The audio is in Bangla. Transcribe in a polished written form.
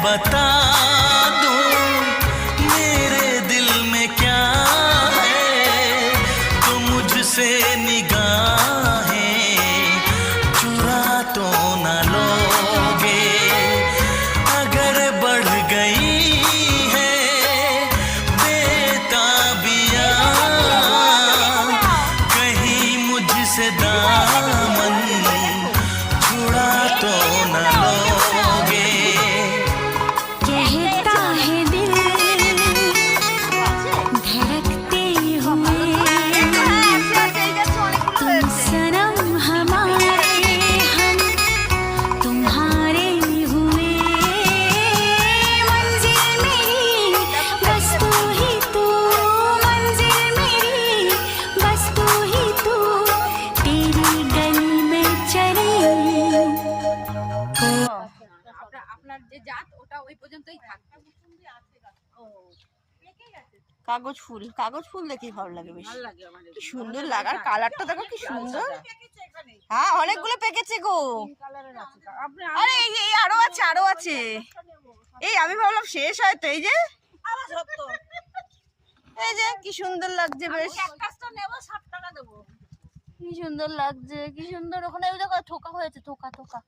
बता दूं मेरे दिल में क्या है, तो मुझसे निगाहें चुरा तो न लोगे। अगर बढ़ गई है बेताबियां कहीं मुझसे दामन छुड़ा तो न लोगे। कहता है दिल धड़कते हुए तुम सनम हमारे, हम तुम्हारे हुए। मंजिल मेरी बस तू ही तू, मंजिल मेरी बस तू ही तू, तेरी गली में चली। আপনার যে জাত ওটা ওই পর্যন্তই থাকবে। কাগজ ফুল, কাগজ ফুল দেখি ভালো লাগে বেশি, ভালো লাগে আমার কি সুন্দর লাগার কালারটা দেখো কি সুন্দর। হ্যাঁ অনেকগুলো পেকেছে গো। কালারের আছে আপনি আরে এই এই আরো আছে, আরো আছে। এই আমি ভাবলাম শেষ হয়তো। এই যে এই যে কি সুন্দর লাগছে বেশ, ক্যাকটাসটা নেব 60 টাকা দেব। কি সুন্দর লাগছে, কি সুন্দর। ওখানে ওই দেখো থোকা হয়েছে, থোকা থোকা।